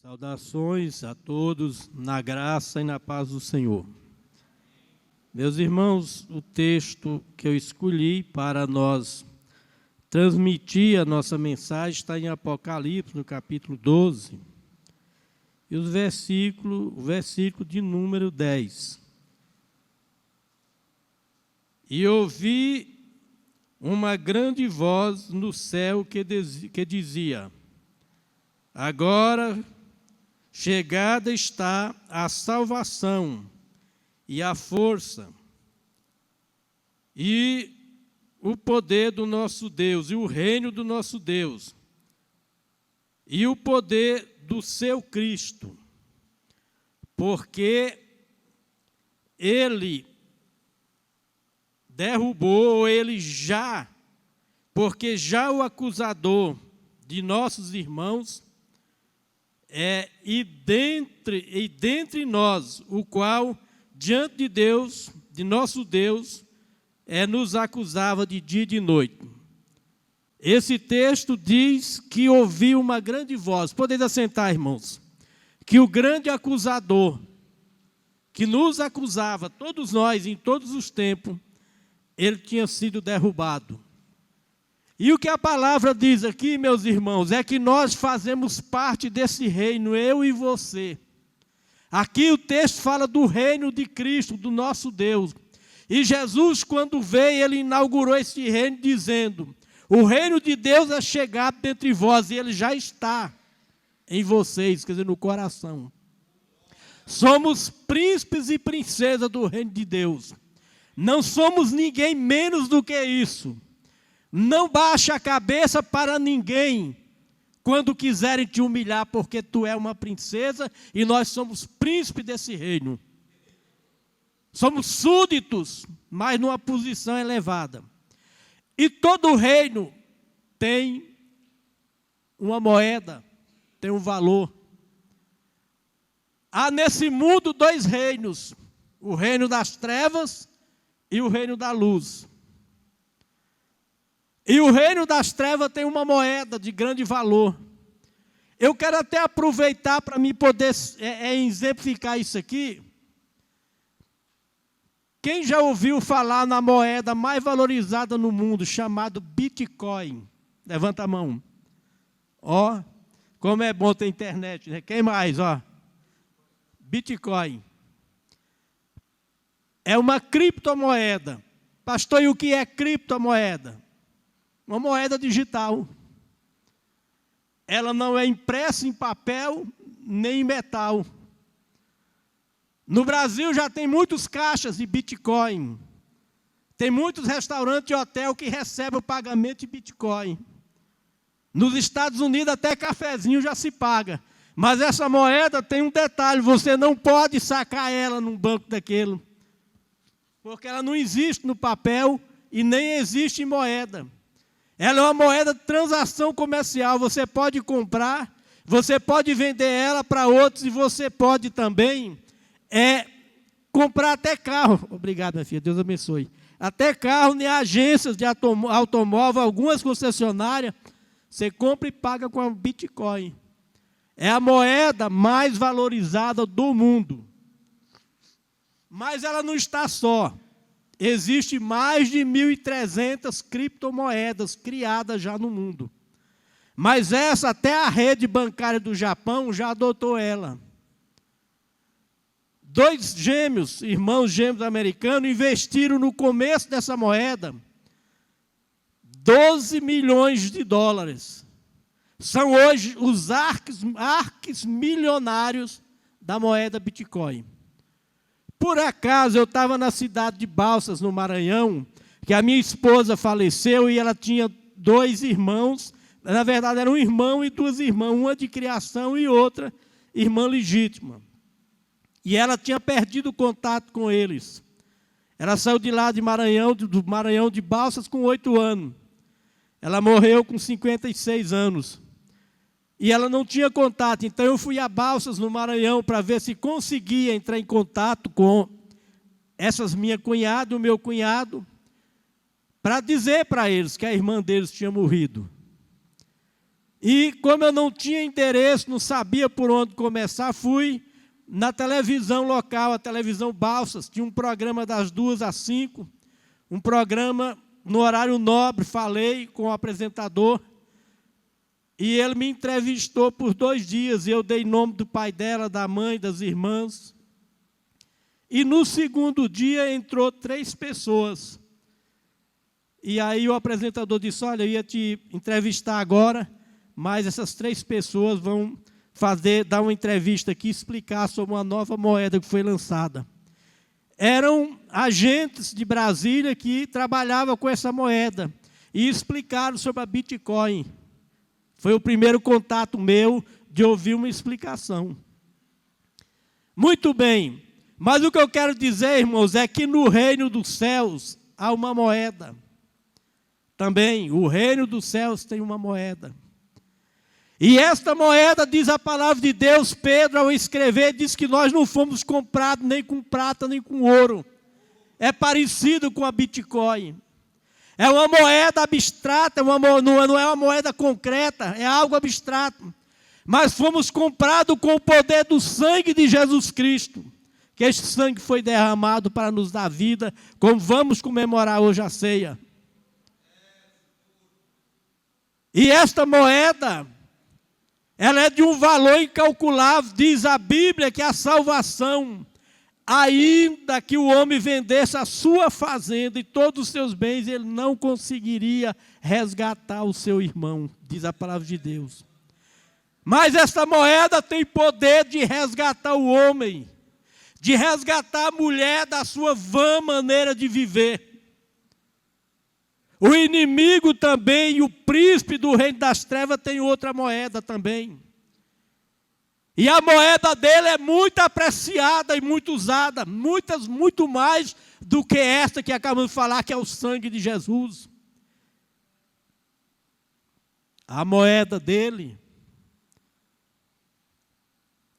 Saudações a todos na graça e na paz do Senhor. Meus irmãos, o texto que eu escolhi para nós transmitir a nossa mensagem está em Apocalipse, no capítulo 12, e o versículo de número 10. E ouvi uma grande voz no céu que dizia: agora chegada está a salvação e a força e o poder do nosso Deus, e o reino do nosso Deus, e o poder do seu Cristo, porque ele derrubou, porque já o acusador de nossos irmãos e dentre nós, o qual, diante de Deus, de nosso Deus, nos acusava de dia e de noite. Esse texto diz que ouviu uma grande voz. Podeis assentar, irmãos. Que o grande acusador, que nos acusava, todos nós, em todos os tempos, ele tinha sido derrubado. E o que a palavra diz aqui, meus irmãos, é que nós fazemos parte desse reino, eu e você. Aqui o texto fala do reino de Cristo, do nosso Deus. E Jesus, quando veio, ele inaugurou esse reino dizendo: o reino de Deus é chegado dentre vós, e ele já está em vocês, quer dizer, no coração. Somos príncipes e princesas do reino de Deus. Não somos ninguém menos do que isso. Não baixe a cabeça para ninguém quando quiserem te humilhar, porque tu é uma princesa e nós somos príncipes desse reino. Somos súditos, mas numa posição elevada. E todo reino tem uma moeda, tem um valor. Há nesse mundo dois reinos, o reino das trevas e o reino da luz. E o reino das trevas tem uma moeda de grande valor. Eu quero até aproveitar para me poder exemplificar isso aqui. Quem já ouviu falar na moeda mais valorizada no mundo, chamado Bitcoin? Levanta a mão. Ó, como é bom ter internet, né? Quem mais, ó? Bitcoin. É uma criptomoeda. Pastor, e o que é criptomoeda? Uma moeda digital. Ela não é impressa em papel nem em metal. No Brasil já tem muitos caixas de Bitcoin. Tem muitos restaurantes e hotéis que recebem o pagamento de Bitcoin. Nos Estados Unidos até cafezinho já se paga. Mas essa moeda tem um detalhe: você não pode sacar ela num banco daquele. Porque ela não existe no papel e nem existe em moeda. Ela é uma moeda de transação comercial. Você pode comprar, você pode vender ela para outros e você pode também comprar até carro. Obrigado, minha filha, Deus abençoe. Até carro em agências de automóvel, algumas concessionárias, você compra e paga com a Bitcoin. É a moeda mais valorizada do mundo. Mas ela não está só. Existem mais de 1.300 criptomoedas criadas já no mundo. Mas essa, até a rede bancária do Japão já adotou ela. Dois irmãos gêmeos americanos, investiram no começo dessa moeda $12 milhões. São hoje os arques milionários da moeda Bitcoin. Por acaso, eu estava na cidade de Balsas, no Maranhão, que a minha esposa faleceu e ela tinha dois irmãos. Na verdade, era um irmão e duas irmãs, uma de criação e outra irmã legítima. E ela tinha perdido o contato com eles. Ela saiu de lá do Maranhão de Balsas com 8 anos. Ela morreu com 56 anos. E ela não tinha contato, então eu fui a Balsas, no Maranhão, para ver se conseguia entrar em contato com essas minha cunhada e o meu cunhado, para dizer para eles que a irmã deles tinha morrido. E como eu não tinha interesse, não sabia por onde começar, fui na televisão local, a televisão Balsas, tinha um programa das 2 às 5, um programa no horário nobre, falei com o apresentador, e ele me entrevistou por 2 dias, e eu dei nome do pai dela, da mãe, das irmãs. E no segundo dia entrou 3 pessoas. E aí o apresentador disse, olha, eu ia te entrevistar agora, mas essas 3 pessoas vão dar uma entrevista aqui, explicar sobre uma nova moeda que foi lançada. Eram agentes de Brasília que trabalhavam com essa moeda e explicaram sobre a Bitcoin. Foi o primeiro contato meu de ouvir uma explicação. Muito bem, mas o que eu quero dizer, irmãos, é que no reino dos céus há uma moeda. Também, o reino dos céus tem uma moeda. E esta moeda, diz a palavra de Deus, Pedro, ao escrever, diz que nós não fomos comprados nem com prata, nem com ouro. É parecido com a Bitcoin. É uma moeda abstrata, não é uma moeda concreta, é algo abstrato. Mas fomos comprados com o poder do sangue de Jesus Cristo. Que este sangue foi derramado para nos dar vida, como vamos comemorar hoje a ceia. E esta moeda, ela é de um valor incalculável. Diz a Bíblia que a salvação, ainda que o homem vendesse a sua fazenda e todos os seus bens, ele não conseguiria resgatar o seu irmão, diz a palavra de Deus. Mas essa moeda tem poder de resgatar o homem, de resgatar a mulher da sua vã maneira de viver. O inimigo também, o príncipe do reino das trevas, tem outra moeda também. E a moeda dele é muito apreciada e muito usada, muito mais do que esta que acabamos de falar, que é o sangue de Jesus. A moeda dele,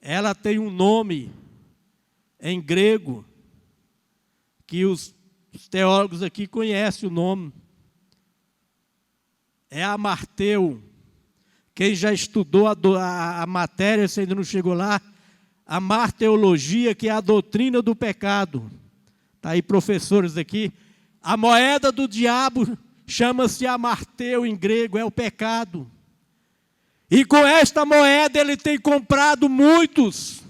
ela tem um nome em grego, que os teólogos aqui conhecem o nome. É amarteu. Quem já estudou a matéria, se ainda não chegou lá, a marteologia, que é a doutrina do pecado. Está aí professores aqui. A moeda do diabo chama-se amarteu em grego, é o pecado. E com esta moeda ele tem comprado muitos.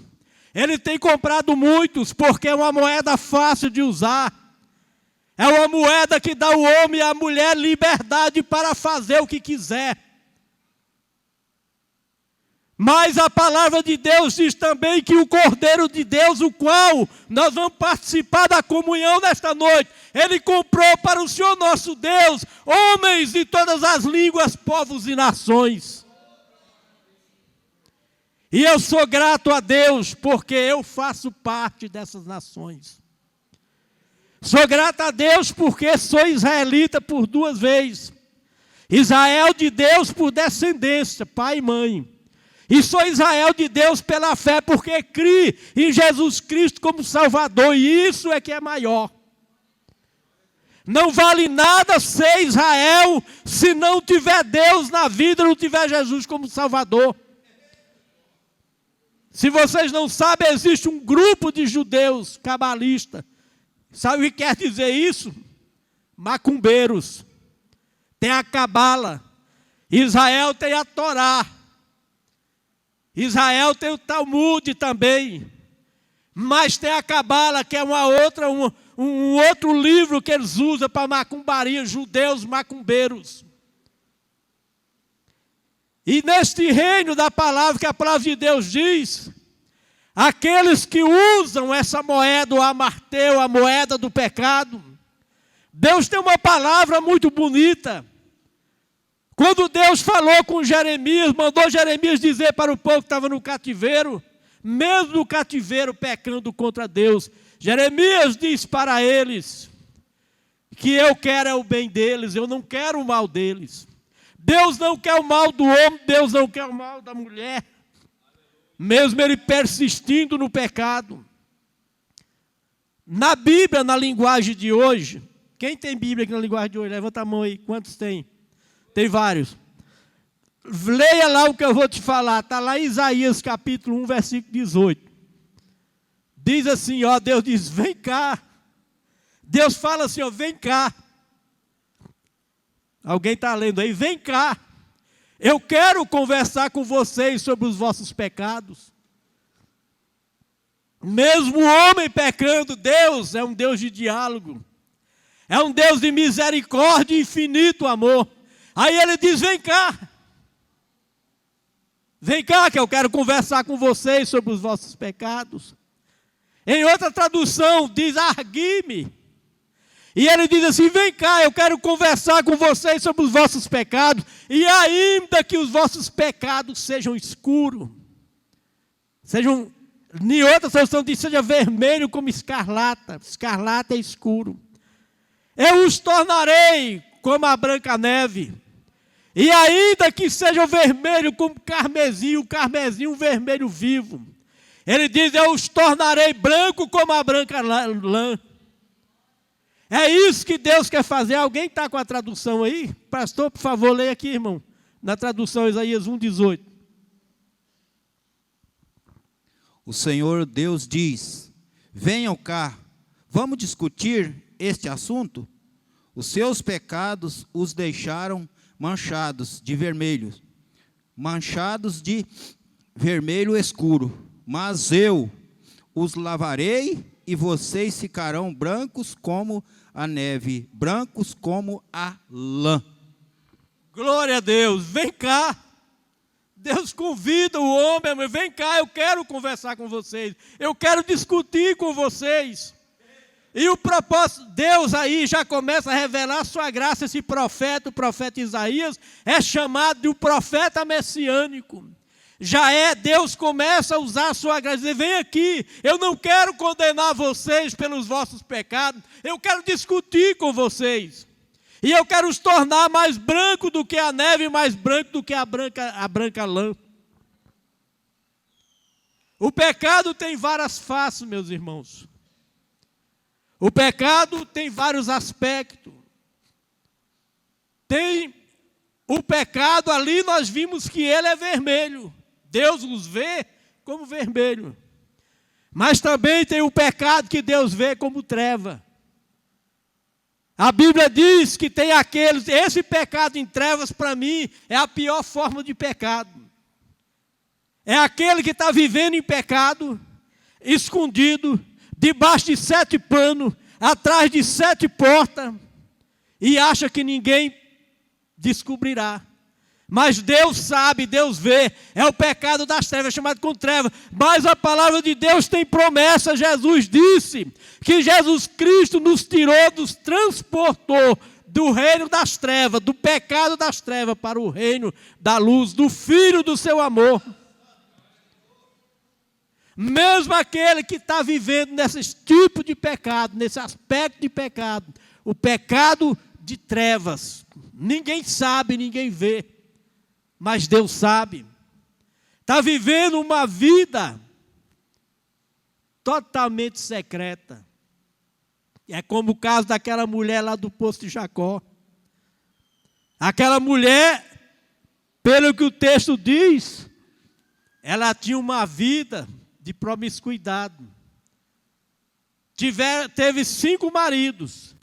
Ele tem comprado muitos porque é uma moeda fácil de usar. É uma moeda que dá ao homem e à mulher liberdade para fazer o que quiser. Mas a palavra de Deus diz também que o Cordeiro de Deus, o qual nós vamos participar da comunhão nesta noite, ele comprou para o Senhor nosso Deus homens de todas as línguas, povos e nações. E eu sou grato a Deus porque eu faço parte dessas nações. Sou grato a Deus porque sou israelita por 2 vezes. Israel de Deus por descendência, pai e mãe. E sou Israel de Deus pela fé, porque criei em Jesus Cristo como Salvador. E isso é que é maior. Não vale nada ser Israel se não tiver Deus na vida, não tiver Jesus como Salvador. Se vocês não sabem, existe um grupo de judeus cabalistas. Sabe o que quer dizer isso? Macumbeiros. Tem a Cabala. Israel tem a Torá. Israel tem o Talmud também. Mas tem a Cabala, que é um outro livro que eles usam para macumbaria, judeus macumbeiros. E neste reino da palavra, que a palavra de Deus diz, aqueles que usam essa moeda, o amarteu, a moeda do pecado, Deus tem uma palavra muito bonita. Quando Deus falou com Jeremias, mandou Jeremias dizer para o povo que estava no cativeiro, mesmo no cativeiro pecando contra Deus, Jeremias diz para eles que eu quero é o bem deles, eu não quero o mal deles. Deus não quer o mal do homem, Deus não quer o mal da mulher, mesmo ele persistindo no pecado. Na Bíblia, na linguagem de hoje, quem tem Bíblia aqui na linguagem de hoje? Levanta a mão aí, quantos tem? Tem vários. Leia lá o que eu vou te falar. Está lá em Isaías capítulo 1, versículo 18. Diz assim, ó, Deus diz, vem cá. Deus fala assim, ó, vem cá. Alguém está lendo aí? Vem cá. Eu quero conversar com vocês sobre os vossos pecados. Mesmo o homem pecando, Deus é um Deus de diálogo. É um Deus de misericórdia e infinito amor. Aí ele diz, vem cá. Vem cá que eu quero conversar com vocês sobre os vossos pecados. Em outra tradução diz, argui-me. E ele diz assim, vem cá, eu quero conversar com vocês sobre os vossos pecados, e ainda que os vossos pecados sejam escuros, em outra tradução diz, seja vermelho como escarlata, escarlata é escuro. Eu os tornarei como a branca neve, e ainda que sejam vermelho como carmesim, o carmesim um vermelho vivo. Ele diz, eu os tornarei branco como a branca lã. É isso que Deus quer fazer. Alguém está com a tradução aí? Pastor, por favor, leia aqui, irmão. Na tradução Isaías 1,18. O Senhor Deus diz, venham cá, vamos discutir este assunto? Os seus pecados os deixaram manchados de vermelho escuro. Mas eu os lavarei e vocês ficarão brancos como a neve, brancos como a lã. Glória a Deus, vem cá. Deus convida o homem, vem cá, eu quero conversar com vocês. Eu quero discutir com vocês. E o propósito, Deus aí já começa a revelar a sua graça. Esse profeta, o profeta Isaías, é chamado de um profeta messiânico. Deus começa a usar a sua graça, dizer, vem aqui, eu não quero condenar vocês pelos vossos pecados, eu quero discutir com vocês, e eu quero os tornar mais branco do que a neve, mais branco do que a branca lã. O pecado tem várias faces, meus irmãos. O pecado tem vários aspectos. Tem o pecado ali, nós vimos que ele é vermelho. Deus os vê como vermelho. Mas também tem o pecado que Deus vê como treva. A Bíblia diz que tem esse pecado em trevas, para mim, é a pior forma de pecado. É aquele que está vivendo em pecado, escondido, debaixo de 7 panos, atrás de 7 portas, e acha que ninguém descobrirá. Mas Deus sabe, Deus vê, é o pecado das trevas, é chamado com treva. Mas a palavra de Deus tem promessa. Jesus disse que Jesus Cristo nos tirou, nos transportou do reino das trevas, do pecado das trevas, para o reino da luz, do Filho do seu amor. Mesmo aquele que está vivendo nesse tipo de pecado, nesse aspecto de pecado, o pecado de trevas, ninguém sabe, ninguém vê. Mas Deus sabe, está vivendo uma vida totalmente secreta. É como o caso daquela mulher lá do poço de Jacó. Aquela mulher, pelo que o texto diz, ela tinha uma vida de promiscuidade. Teve 5 maridos.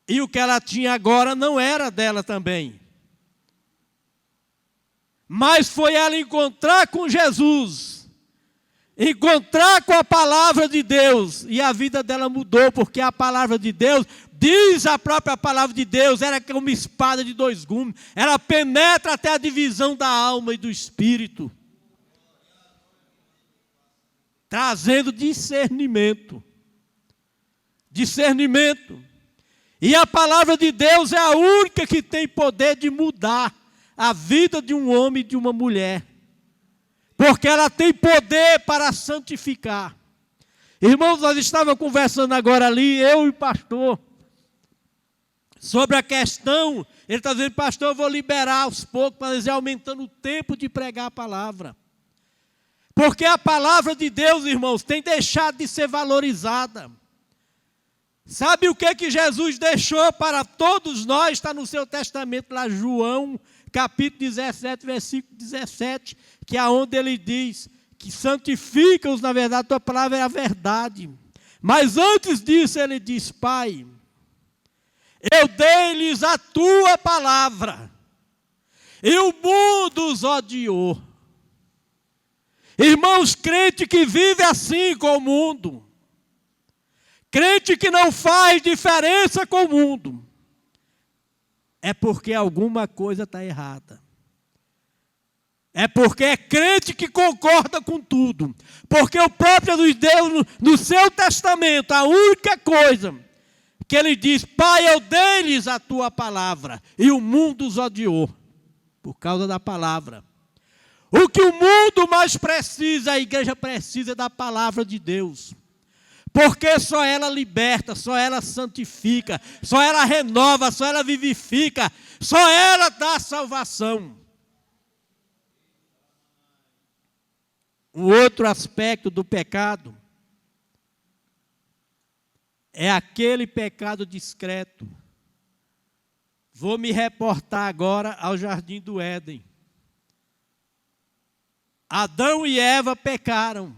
E o que ela tinha agora não era dela também. Mas foi ela encontrar com Jesus, encontrar com a palavra de Deus, e a vida dela mudou, porque a palavra de Deus, diz a própria palavra de Deus, era como uma espada de 2 gumes, ela penetra até a divisão da alma e do espírito, trazendo discernimento. E a palavra de Deus é a única que tem poder de mudar a vida de um homem e de uma mulher, porque ela tem poder para santificar. Irmãos, nós estávamos conversando agora ali, eu e o pastor, sobre a questão. Ele está dizendo, pastor, eu vou liberar aos poucos, para ir aumentando o tempo de pregar a palavra, porque a palavra de Deus, irmãos, tem deixado de ser valorizada. Sabe o que Jesus deixou para todos nós? Está no seu testamento lá, João capítulo 17, versículo 17, que é onde ele diz que santifica-os, na verdade, a tua palavra é a verdade. Mas antes disso ele diz: Pai, eu dei-lhes a tua palavra, e o mundo os odiou. Irmãos, crente que vive assim com o mundo, crente que não faz diferença com o mundo, é porque alguma coisa está errada. É porque é crente que concorda com tudo. Porque o próprio Deus, no seu testamento, a única coisa que ele diz: Pai, eu dei-lhes a tua palavra, e o mundo os odiou, por causa da palavra. O que o mundo mais precisa, a igreja precisa da palavra de Deus. Porque só ela liberta, só ela santifica, só ela renova, só ela vivifica, só ela dá salvação. Um outro aspecto do pecado é aquele pecado discreto. Vou me reportar agora ao Jardim do Éden. Adão e Eva pecaram,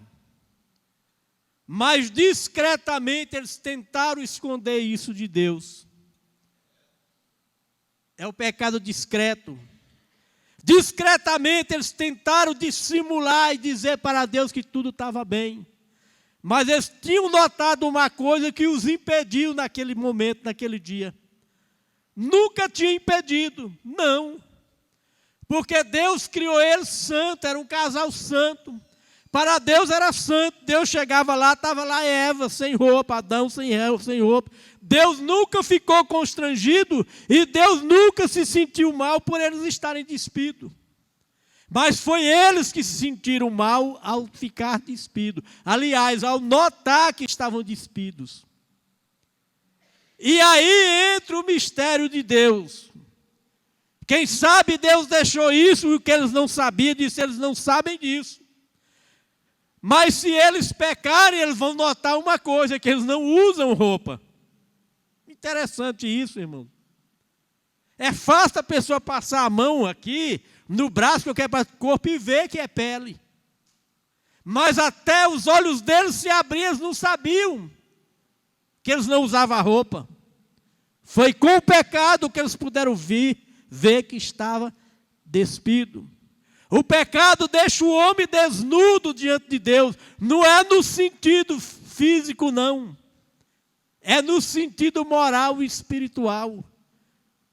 mas discretamente eles tentaram esconder isso de Deus. É o pecado discreto. Discretamente eles tentaram dissimular e dizer para Deus que tudo estava bem. Mas eles tinham notado uma coisa que os impediu naquele momento, naquele dia. Nunca tinha impedido, não. Porque Deus criou eles santos, era um casal santo. Para Deus era santo. Deus chegava lá, estava lá Eva sem roupa, Adão sem roupa. Deus nunca ficou constrangido e Deus nunca se sentiu mal por eles estarem despidos. Mas foi eles que se sentiram mal ao ficar despidos. Aliás, ao notar que estavam despidos. E aí entra o mistério de Deus. Quem sabe Deus deixou isso, e o que eles não sabiam, disse: eles não sabem disso. Mas se eles pecarem, eles vão notar uma coisa, que eles não usam roupa. Interessante isso, irmão. É fácil a pessoa passar a mão aqui, no braço, qualquer parte do corpo, e ver que é pele. Mas até os olhos deles se abriam, eles não sabiam que eles não usavam roupa. Foi com o pecado que eles puderam ver que estava despido. O pecado deixa o homem desnudo diante de Deus. Não é no sentido físico, não. É no sentido moral e espiritual.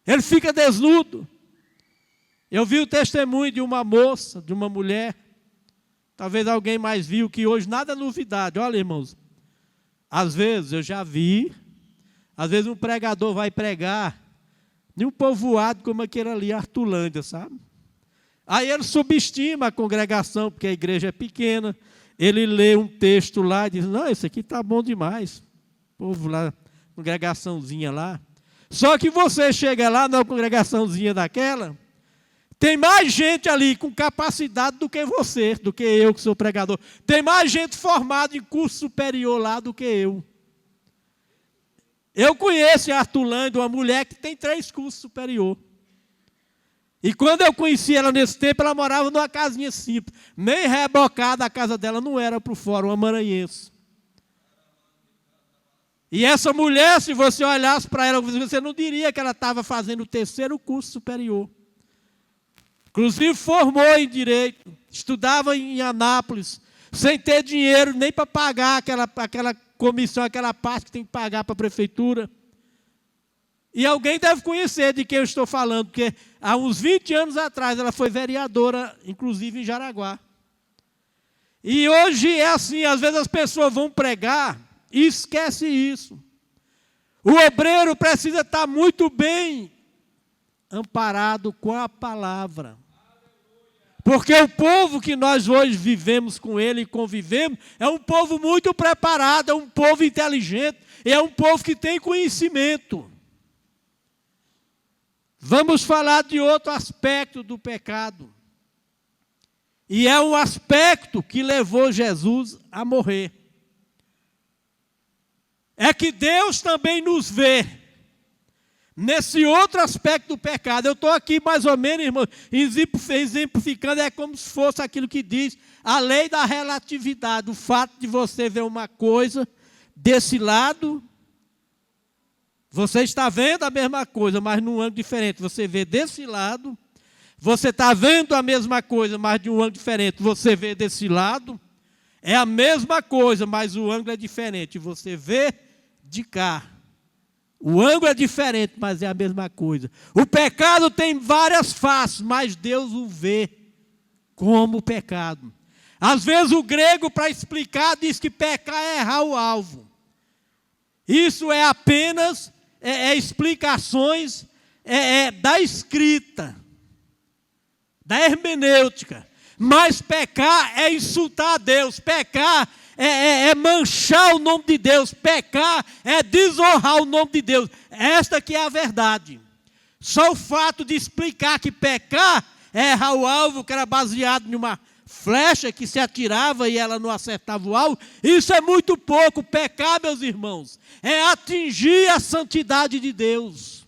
Ele fica desnudo. Eu vi o testemunho de uma moça, de uma mulher. Talvez alguém mais viu, que hoje nada é novidade. Olha, irmãos, às vezes eu já vi, às vezes um pregador vai pregar em um povoado como aquele ali, Artulândia, sabe? Aí ele subestima a congregação, porque a igreja é pequena. Ele lê um texto lá e diz: não, isso aqui está bom demais. O povo lá, congregaçãozinha lá. Só que você chega lá na congregaçãozinha daquela, tem mais gente ali com capacidade do que você, do que eu que sou pregador. Tem mais gente formada em curso superior lá do que eu. Eu conheço em Artulândia uma mulher que tem 3 cursos superior. E quando eu conheci ela nesse tempo, ela morava numa casinha simples. Nem rebocada a casa dela não era para o fora, uma maranhense. E essa mulher, se você olhasse para ela, você não diria que ela estava fazendo o 3º curso superior. Inclusive formou em Direito, estudava em Anápolis, sem ter dinheiro nem para pagar aquela comissão, aquela parte que tem que pagar para a prefeitura. E alguém deve conhecer de quem eu estou falando, porque há uns 20 anos atrás ela foi vereadora, inclusive em Jaraguá. E hoje é assim, às vezes as pessoas vão pregar e esquecem isso. O obreiro precisa estar muito bem amparado com a palavra. Porque o povo que nós hoje vivemos com ele e convivemos é um povo muito preparado, é um povo inteligente, é um povo que tem conhecimento. Vamos falar de outro aspecto do pecado. E é um aspecto que levou Jesus a morrer. É que Deus também nos vê, nesse outro aspecto do pecado. Eu estou aqui mais ou menos, irmão, exemplificando, é como se fosse aquilo que diz a lei da relatividade. O fato de você ver uma coisa desse lado, você está vendo a mesma coisa, mas num ângulo diferente. Você vê desse lado, você está vendo a mesma coisa, mas de um ângulo diferente. Você vê desse lado, é a mesma coisa, mas o ângulo é diferente. Você vê de cá. O ângulo é diferente, mas é a mesma coisa. O pecado tem várias faces, mas Deus o vê como pecado. Às vezes o grego, para explicar, diz que pecar é errar o alvo. Isso é apenas explicações da escrita, da hermenêutica. Mas pecar é insultar a Deus, pecar é manchar o nome de Deus, pecar é desonrar o nome de Deus. Esta que é a verdade. Só o fato de explicar que pecar é errar o alvo, que era baseado em uma flecha que se atirava e ela não acertava o alvo, isso é muito pouco. Pecar, meus irmãos, é atingir a santidade de Deus.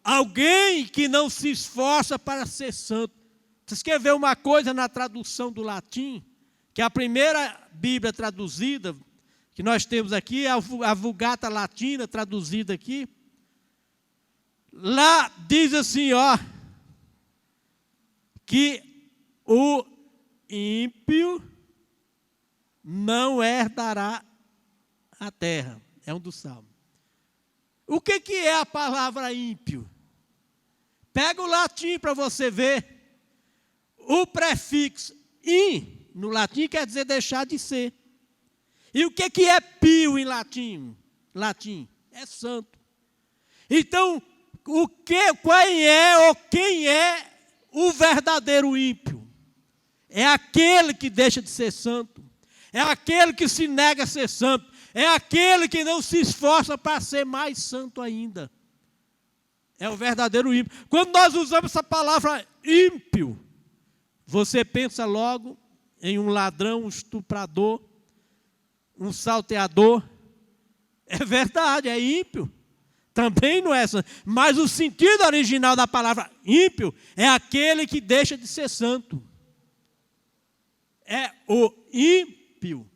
Alguém que não se esforça para ser santo. Vocês querem ver uma coisa na tradução do latim? Que a primeira Bíblia traduzida que nós temos aqui é a Vulgata Latina traduzida aqui. Lá diz assim, ó, que o ímpio não herdará a terra. É um dos salmos. O que é a palavra ímpio? Pega o latim para você ver. O prefixo in, no latim, quer dizer deixar de ser. E o que é pio em latim? Latim é santo. Então, quem é o verdadeiro ímpio? É aquele que deixa de ser santo. É aquele que se nega a ser santo. É aquele que não se esforça para ser mais santo ainda. É o verdadeiro ímpio. Quando nós usamos essa palavra ímpio, você pensa logo em um ladrão, um estuprador, um salteador. É verdade, é ímpio. Também não é santo. Mas o sentido original da palavra ímpio é aquele que deixa de ser santo. É o ímpio.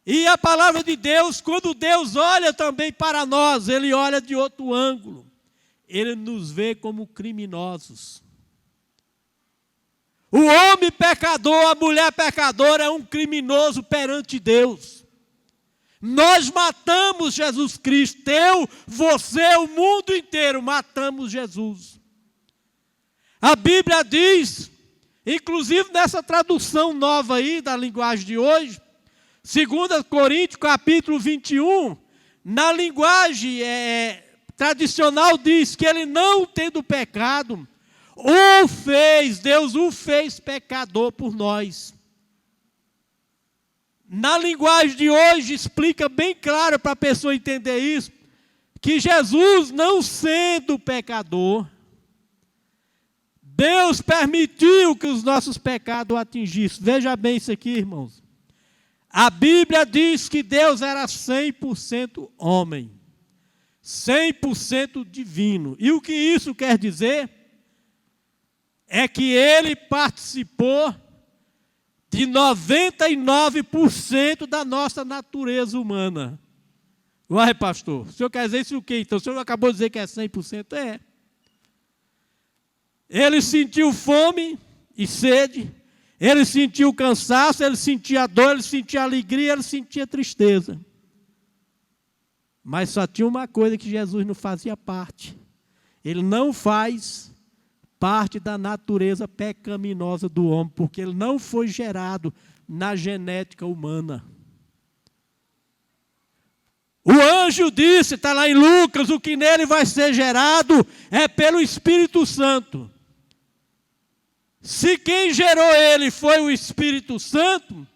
E a palavra de Deus, quando Deus olha também para nós, Ele olha de outro ângulo. Ele nos vê como criminosos. O homem pecador, a mulher pecadora é um criminoso perante Deus. Nós matamos Jesus Cristo. Eu, você, o mundo inteiro matamos Jesus. A Bíblia diz, inclusive nessa tradução nova aí da linguagem de hoje, 2 Coríntios capítulo 21, na linguagem tradicional diz que ele não tendo pecado, Deus o fez pecador por nós. Na linguagem de hoje explica bem claro para a pessoa entender isso, que Jesus não sendo pecador, Deus permitiu que os nossos pecados o atingissem. Veja bem isso aqui, irmãos. A Bíblia diz que Deus era 100% homem, 100% divino. E o que isso quer dizer? É que ele participou de 99% da nossa natureza humana. Uai, pastor, o senhor quer dizer isso o quê? Então, o senhor acabou de dizer que é 100%? É. Ele sentiu fome e sede, ele sentiu cansaço, ele sentia dor, ele sentia alegria, ele sentia tristeza. Mas só tinha uma coisa que Jesus não fazia parte. Ele não faz parte da natureza pecaminosa do homem, porque ele não foi gerado na genética humana. O anjo disse, está lá em Lucas, o que nele vai ser gerado é pelo Espírito Santo. Se quem gerou ele foi o Espírito Santo,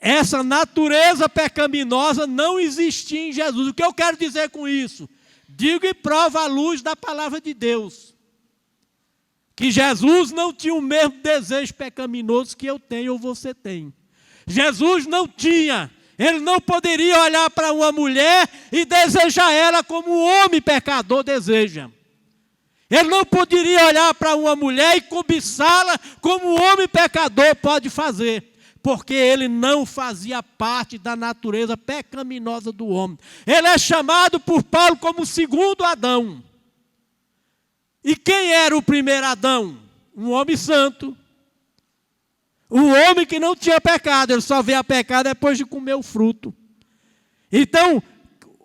essa natureza pecaminosa não existia em Jesus. O que eu quero dizer com isso? Digo e provo à luz da palavra de Deus. Que Jesus não tinha o mesmo desejo pecaminoso que eu tenho ou você tem. Jesus não tinha Ele não poderia olhar para uma mulher e desejar ela como o homem pecador deseja. Ele não poderia olhar para uma mulher e cobiçá-la como o homem pecador pode fazer, porque ele não fazia parte da natureza pecaminosa do homem. Ele é chamado por Paulo como o segundo Adão. E quem era o primeiro Adão? Um homem santo. Um homem que não tinha pecado, ele só veio a pecar depois de comer o fruto. Então,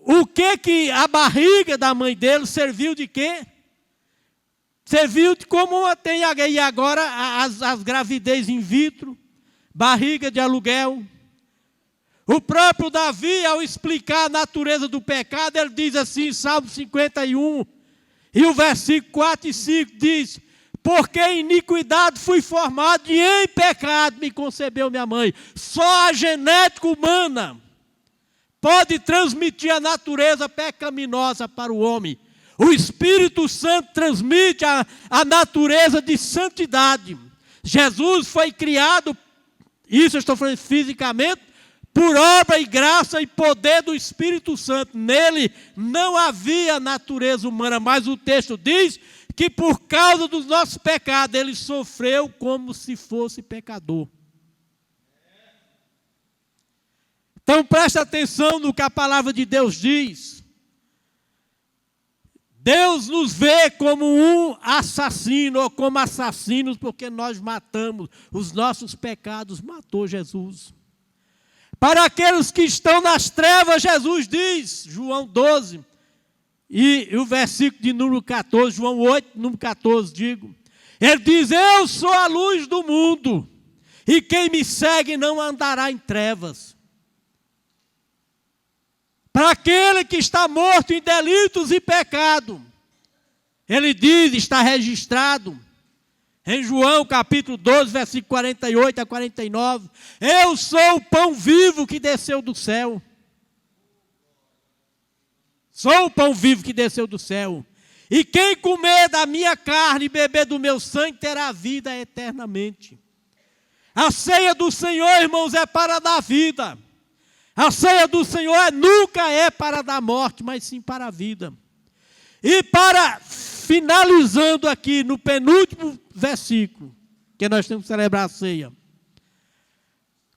o que a barriga da mãe dele serviu de quê? Serviu de como tem e agora as gravidez in vitro, barriga de aluguel. O próprio Davi, ao explicar a natureza do pecado, ele diz assim, Salmo 51, e o versículo 4 e 5 diz: porque em iniquidade fui formado e em pecado me concebeu minha mãe. Só a genética humana pode transmitir a natureza pecaminosa para o homem. O Espírito Santo transmite a natureza de santidade. Jesus foi criado, isso eu estou falando fisicamente, por obra e graça e poder do Espírito Santo. Nele não havia natureza humana, mas o texto diz que por causa dos nossos pecados, ele sofreu como se fosse pecador. Então presta atenção no que a palavra de Deus diz. Deus nos vê como um assassino, ou como assassinos, porque nós matamos. Os nossos pecados matou Jesus. Para aqueles que estão nas trevas, Jesus diz, João 12, e o versículo de número 14, João 8, número 14, digo. Ele diz, eu sou a luz do mundo, e quem me segue não andará em trevas. Para aquele que está morto em delitos e pecado, ele diz, está registrado, em João capítulo 12, versículo 48 a 49, eu sou o pão vivo que desceu do céu. Sou o pão vivo que desceu do céu. E quem comer da minha carne e beber do meu sangue terá vida eternamente. A ceia do Senhor, irmãos, é para dar vida. A ceia do Senhor nunca é para dar morte, mas sim para a vida. E para, finalizando aqui no penúltimo versículo, que nós temos que celebrar a ceia.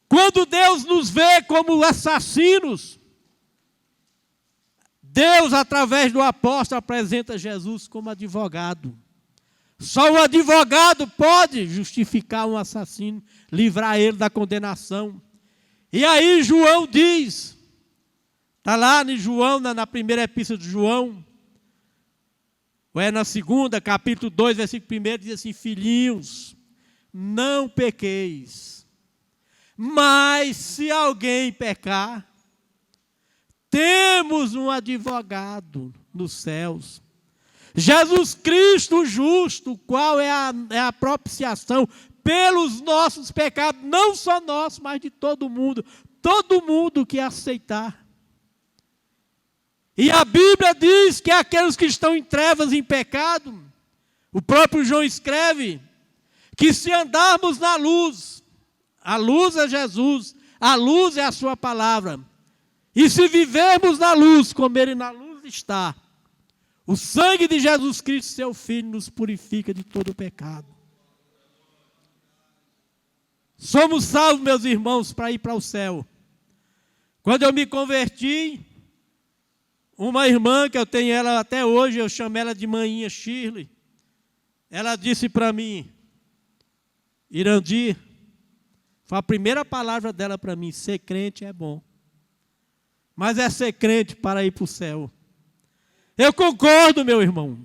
Quando Deus nos vê como assassinos, Deus, através do apóstolo, apresenta Jesus como advogado. Só um advogado pode justificar um assassino, livrar ele da condenação. E aí João diz, está lá em João, na primeira epístola de João, ou é na segunda, capítulo 2, versículo 1, diz assim, filhinhos, não pequeis, mas se alguém pecar, temos um advogado nos céus, Jesus Cristo justo, qual é a propiciação pelos nossos pecados, não só nossos, mas de todo mundo que aceitar. E a Bíblia diz que aqueles que estão em trevas, em pecado, o próprio João escreve, que se andarmos na luz, a luz é Jesus, a luz é a sua palavra, e se vivermos na luz, como ele na luz está, o sangue de Jesus Cristo, seu Filho, nos purifica de todo o pecado. Somos salvos, meus irmãos, para ir para o céu. Quando eu me converti, uma irmã, que eu tenho ela até hoje, eu chamo ela de Maninha Shirley, ela disse para mim, Irandir, foi a primeira palavra dela para mim, ser crente é bom. Mas é ser crente para ir para o céu. Eu concordo, meu irmão.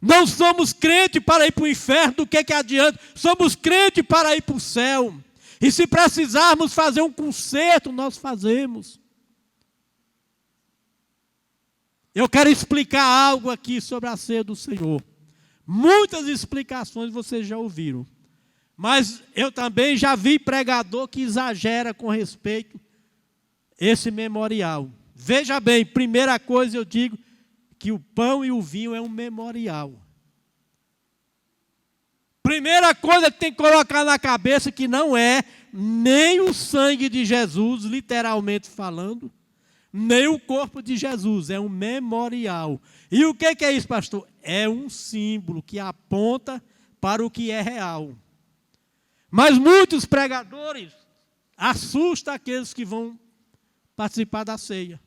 Não somos crentes para ir para o inferno, do que adianta? Somos crentes para ir para o céu. E se precisarmos fazer um conserto, nós fazemos. Eu quero explicar algo aqui sobre a ceia do Senhor. Muitas explicações vocês já ouviram. Mas eu também já vi pregador que exagera com respeito a esse memorial. Veja bem, primeira coisa eu digo que o pão e o vinho é um memorial. Primeira coisa que tem que colocar na cabeça que não é nem o sangue de Jesus, literalmente falando, nem o corpo de Jesus, é um memorial. E o que é isso, pastor? É um símbolo que aponta para o que é real. Mas muitos pregadores assustam aqueles que vão participar da ceia.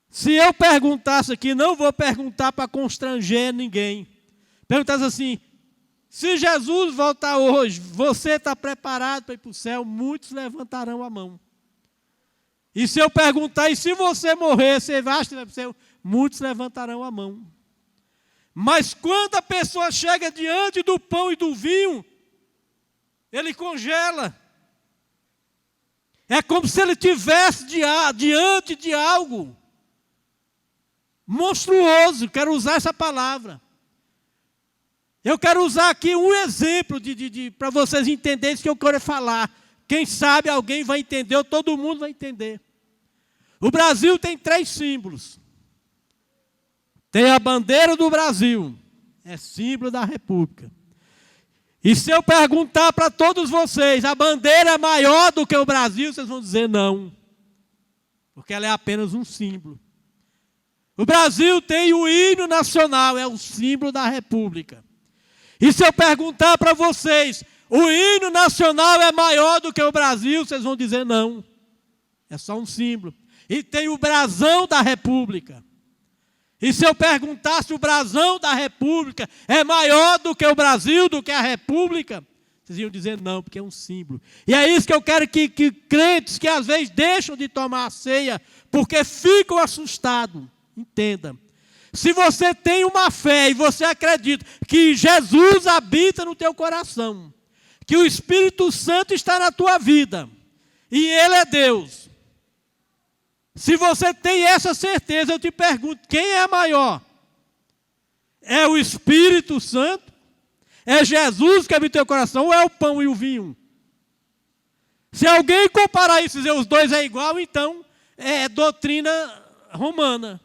Se eu perguntasse aqui, não vou perguntar para constranger ninguém. Perguntasse assim, se Jesus voltar hoje, você está preparado para ir para o céu? Muitos levantarão a mão. E se eu perguntar, e se você morrer, você acha que vai para o céu? Muitos levantarão a mão. Mas quando a pessoa chega diante do pão e do vinho, ele congela. É como se ele estivesse diante de algo monstruoso. Quero usar essa palavra. Eu quero usar aqui um exemplo para vocês entenderem o que eu quero falar. Quem sabe alguém vai entender, ou todo mundo vai entender. O Brasil tem 3 símbolos. Tem a bandeira do Brasil, é símbolo da República. E se eu perguntar para todos vocês, a bandeira é maior do que o Brasil, vocês vão dizer não. Porque ela é apenas um símbolo. O Brasil tem o hino nacional, é o símbolo da República. E se eu perguntar para vocês, o hino nacional é maior do que o Brasil, vocês vão dizer não. É só um símbolo. E tem o brasão da República. E se eu perguntasse o brasão da República é maior do que o Brasil, do que a República, vocês iam dizer não, porque é um símbolo. E é isso que eu quero que crentes que às vezes deixam de tomar a ceia, porque ficam assustados, entenda. Se você tem uma fé e você acredita que Jesus habita no teu coração, que o Espírito Santo está na tua vida, e Ele é Deus. Se você tem essa certeza, eu te pergunto, quem é maior? É o Espírito Santo? É Jesus que habita no teu coração ou é o pão e o vinho? Se alguém comparar isso e dizer os dois é igual, então é doutrina romana.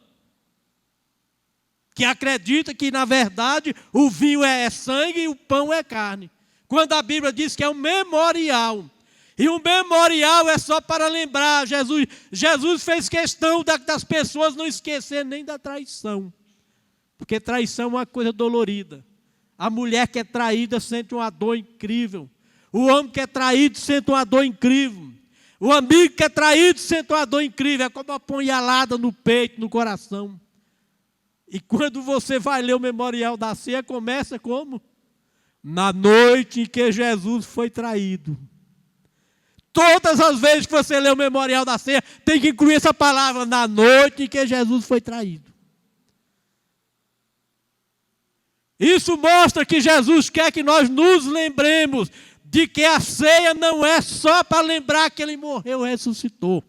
Que acredita que, na verdade, o vinho é sangue e o pão é carne. Quando a Bíblia diz que é um memorial. E um memorial é só para lembrar. Jesus fez questão das pessoas não esquecerem nem da traição. Porque traição é uma coisa dolorida. A mulher que é traída sente uma dor incrível. O homem que é traído sente uma dor incrível. O amigo que é traído sente uma dor incrível. É como uma punhalada no peito, no coração. E quando você vai ler o memorial da ceia, começa como? Na noite em que Jesus foi traído. Todas as vezes que você lê o memorial da ceia, tem que incluir essa palavra, na noite em que Jesus foi traído. Isso mostra que Jesus quer que nós nos lembremos de que a ceia não é só para lembrar que Ele morreu e ressuscitou,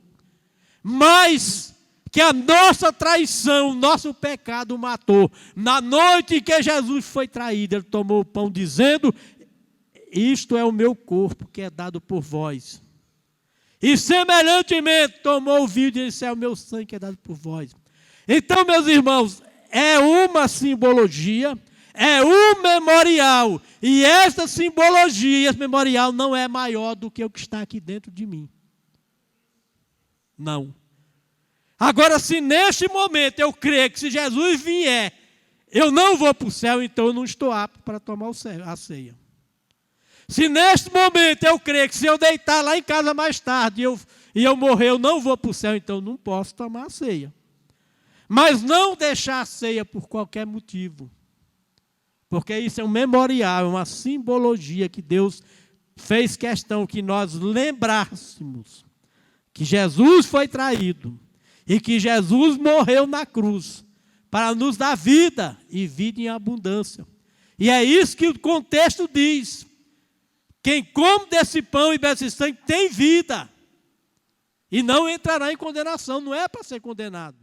mas que a nossa traição, o nosso pecado matou. Na noite em que Jesus foi traído, Ele tomou o pão dizendo, isto é o meu corpo que é dado por vós. E semelhantemente tomou o vinho e disse, é o meu sangue que é dado por vós. Então, meus irmãos, é uma simbologia, é um memorial. E essa simbologia, esse memorial não é maior do que o que está aqui dentro de mim. Não. Agora, se neste momento eu creio que se Jesus vier, eu não vou para o céu, então eu não estou apto para tomar a ceia. Se neste momento eu creio que se eu deitar lá em casa mais tarde e eu morrer, eu não vou para o céu, então eu não posso tomar a ceia. Mas não deixar a ceia por qualquer motivo. Porque isso é um memorial, é uma simbologia que Deus fez questão que nós lembrássemos que Jesus foi traído e que Jesus morreu na cruz para nos dar vida e vida em abundância. E é isso que o contexto diz. Quem come desse pão e bebe desse sangue tem vida. E não entrará em condenação, não é para ser condenado.